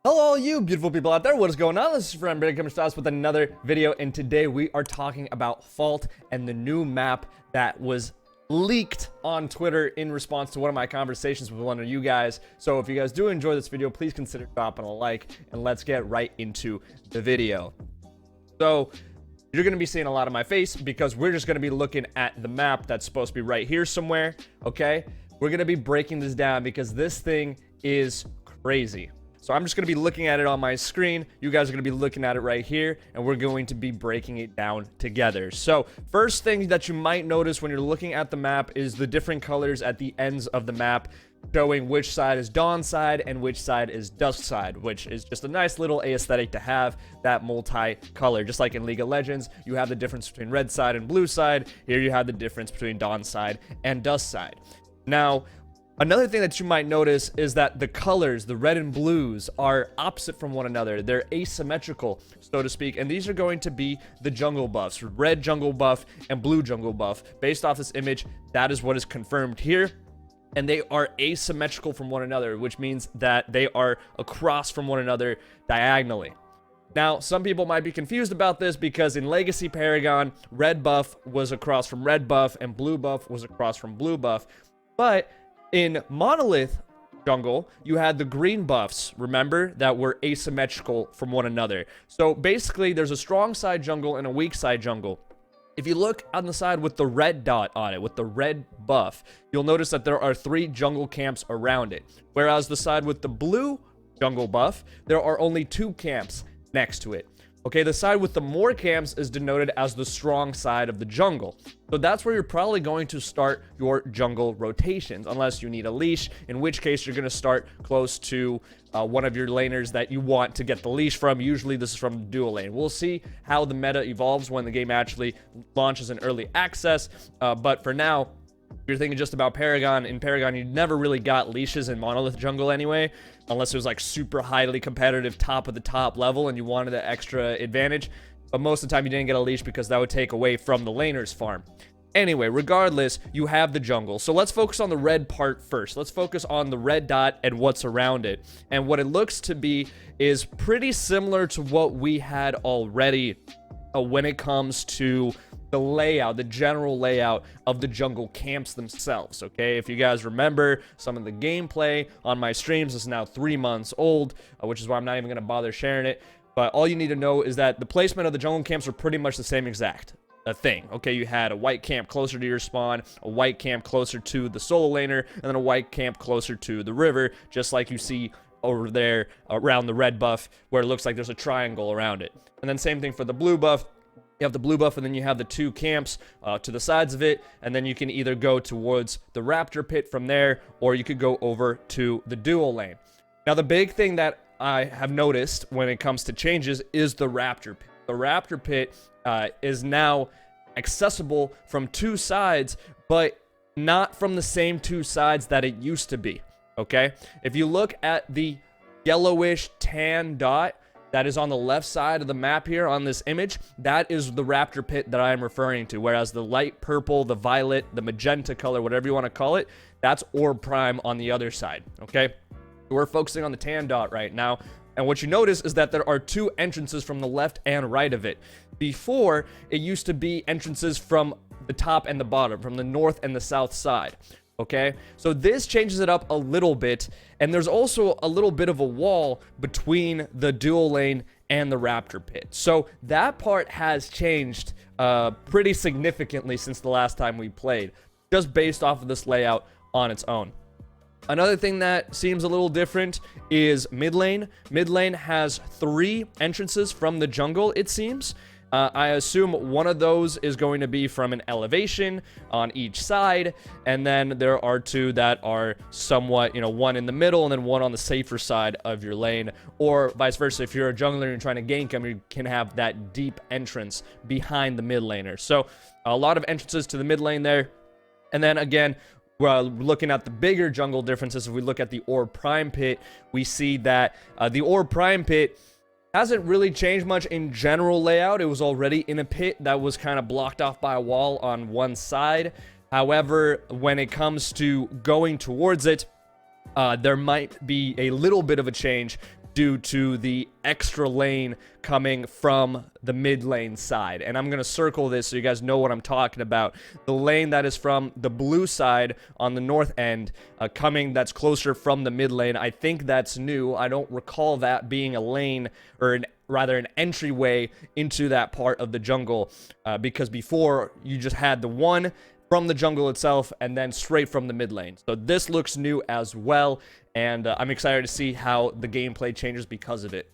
Hello, all you beautiful people out there. What is going on? This is friend Paragon with another video, and today we are talking about Fault and the new map that was leaked on Twitter in response to one of my conversations with one of you guys. So if you guys do enjoy this video, please consider dropping a like, and let's get right into the video. So you're going to be seeing a lot of my face because we're just going to be looking at the map that's supposed to be right here somewhere, okay? We're going to be breaking this down because this thing is crazy. So I'm just going to be looking at it on my screen. You guys are going to be looking at it right here, and we're going to be breaking it down together. So first thing that you might notice when you're looking at the map is the different colors at the ends of the map, showing which side is dawn side and which side is dusk side, which is just a nice little aesthetic to have that multi-color. Just like in League of Legends, you have the difference between red side and blue side. Here you have the difference between dawn side and dusk side. Now, another thing that you might notice is that the colors, the red and blues, are opposite from one another. They're asymmetrical, so to speak, and these are going to be the jungle buffs. Red jungle buff and blue jungle buff. Based off this image, that is what is confirmed here. And they are asymmetrical from one another, which means that they are across from one another diagonally. Now, some people might be confused about this because in Legacy Paragon, red buff was across from red buff and blue buff was across from blue buff. But in Monolith Jungle, you had the green buffs, remember, that were asymmetrical from one another. So basically, there's a strong side jungle and a weak side jungle. If you look on the side with the red dot on it, with the red buff, you'll notice that there are 3 jungle camps around it. Whereas the side with the blue jungle buff, there are only 2 camps next to it. Okay, the side with the more camps is denoted as the strong side of the jungle. So that's where you're probably going to start your jungle rotations, unless you need a leash, in which case you're going to start close to one of your laners that you want to get the leash from. Usually this is from the dual lane. We'll see how the meta evolves when the game actually launches in early access, but for now, if you're thinking just about Paragon, in Paragon you never really got leashes in Monolith Jungle anyway, unless it was like super highly competitive, top of the top level, and you wanted the extra advantage. But most of the time you didn't get a leash because that would take away from the laner's farm. Anyway, regardless, you have the jungle. So let's focus on the red part first. Let's focus on the red dot and what's around it. And what it looks to be is pretty similar to what we had already when it comes to the layout, the general layout of the jungle camps themselves, okay? If you guys remember some of the gameplay on my streams, is now 3 months old, which is why I'm not even going to bother sharing it. But all you need to know is that the placement of the jungle camps are pretty much the same exact thing, okay? You had a white camp closer to your spawn, a white camp closer to the solo laner, and then a white camp closer to the river, just like you see over there around the red buff, where it looks like there's a triangle around it. And then same thing for the blue buff. You have the blue buff, and then you have the 2 camps to the sides of it, and then you can either go towards the Raptor pit from there, or you could go over to the dual lane. Now, the big thing that I have noticed when it comes to changes is the Raptor pit. The Raptor pit is now accessible from 2 sides, but not from the same 2 sides that it used to be, okay? If you look at the yellowish tan dot that is on the left side of the map here on this image, that is the Raptor pit that I am referring to, whereas the light purple, the violet, the magenta color, whatever you want to call it, that's Orb Prime on the other side, okay? We're focusing on the tan dot right now, and what you notice is that there are 2 entrances from the left and right of it. Before, it used to be entrances from the top and the bottom, from the north and the south side. Okay, so this changes it up a little bit, and there's also a little bit of a wall between the dual lane and the Raptor pit. So that part has changed pretty significantly since the last time we played, just based off of this layout on its own. Another thing that seems a little different is mid lane. Mid lane has 3 entrances from the jungle, it seems. I assume one of those is going to be from an elevation on each side, and then there are 2 that are somewhat, one in the middle and then one on the safer side of your lane, or vice versa. If you're a jungler and you're trying to gank them, you can have that deep entrance behind the mid laner. So a lot of entrances to the mid lane there. And then again, well, looking at the bigger jungle differences, if we look at the Orb Prime pit, we see that the Orb Prime pit hasn't really changed much in general layout. It was already in a pit that was kind of blocked off by a wall on one side. However, when it comes to going towards it, there might be a little bit of a change due to the extra lane coming from the mid lane side. And I'm going to circle this so you guys know what I'm talking about. The lane that is from the blue side on the north end, coming that's closer from the mid lane. I think that's new. I don't recall that being a lane, or rather an entryway into that part of the jungle, because before you just had the one from the jungle itself and then straight from the mid lane. So this looks new as well, and I'm excited to see how the gameplay changes because of it.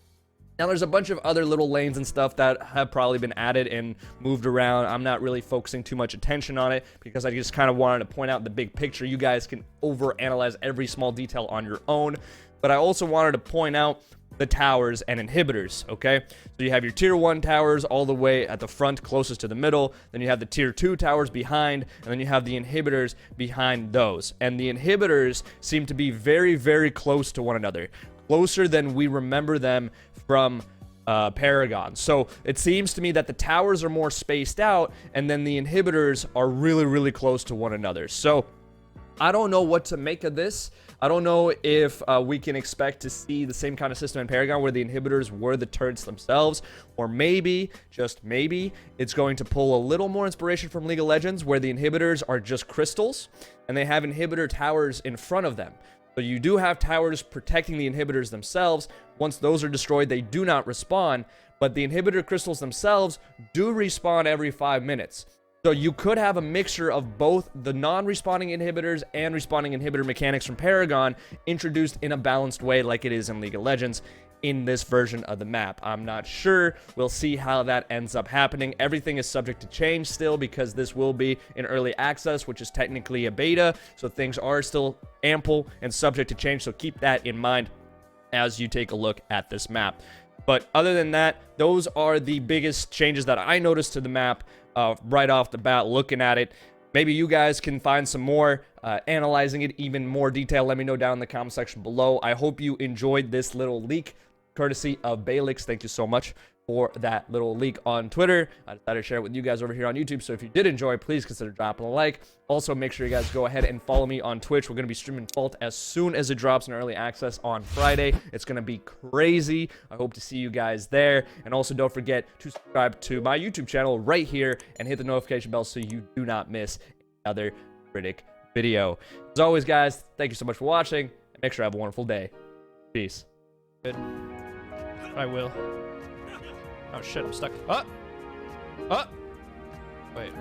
Now, there's a bunch of other little lanes and stuff that have probably been added and moved around. I'm not really focusing too much attention on it because I just kind of wanted to point out the big picture. You guys can overanalyze every small detail on your own, but I also wanted to point out the towers and inhibitors, okay? So you have your tier 1 towers all the way at the front, closest to the middle. Then you have the tier 2 towers behind, and then you have the inhibitors behind those. And the inhibitors seem to be very, very close to one another. Closer than we remember them from Paragon. So it seems to me that the towers are more spaced out, and then the inhibitors are really, really close to one another. So I don't know what to make of this. I don't know if we can expect to see the same kind of system in Paragon where the inhibitors were the turrets themselves, or maybe, just maybe, it's going to pull a little more inspiration from League of Legends where the inhibitors are just crystals and they have inhibitor towers in front of them. So you do have towers protecting the inhibitors themselves. Once those are destroyed, they do not respawn, but the inhibitor crystals themselves do respawn every 5 minutes. So you could have a mixture of both the non-respawning inhibitors and respawning inhibitor mechanics from Paragon introduced in a balanced way like it is in League of Legends in this version of the map. I'm not sure. We'll see how that ends up happening. Everything is subject to change still because this will be in early access, which is technically a beta. So things are still ample and subject to change. So keep that in mind as you take a look at this map. But other than that, those are the biggest changes that I noticed to the map right off the bat looking at it. Maybe you guys can find some more analyzing it even more detail. Let me know down in the comment section below. I hope you enjoyed this little leak courtesy of Balix. Thank you so much for that little leak on Twitter. I decided to share it with you guys over here on YouTube. So if you did enjoy, please consider dropping a like. Also, make sure you guys go ahead and follow me on Twitch. We're going to be streaming Fault as soon as it drops in early access on Friday. It's going to be crazy. I hope to see you guys there. And also, don't forget to subscribe to my YouTube channel right here and hit the notification bell so you do not miss another Critic video. As always, guys, thank you so much for watching. And make sure you have a wonderful day. Peace. Good. I will. Oh shit, I'm stuck. Oh! Oh! Wait.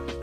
Wait.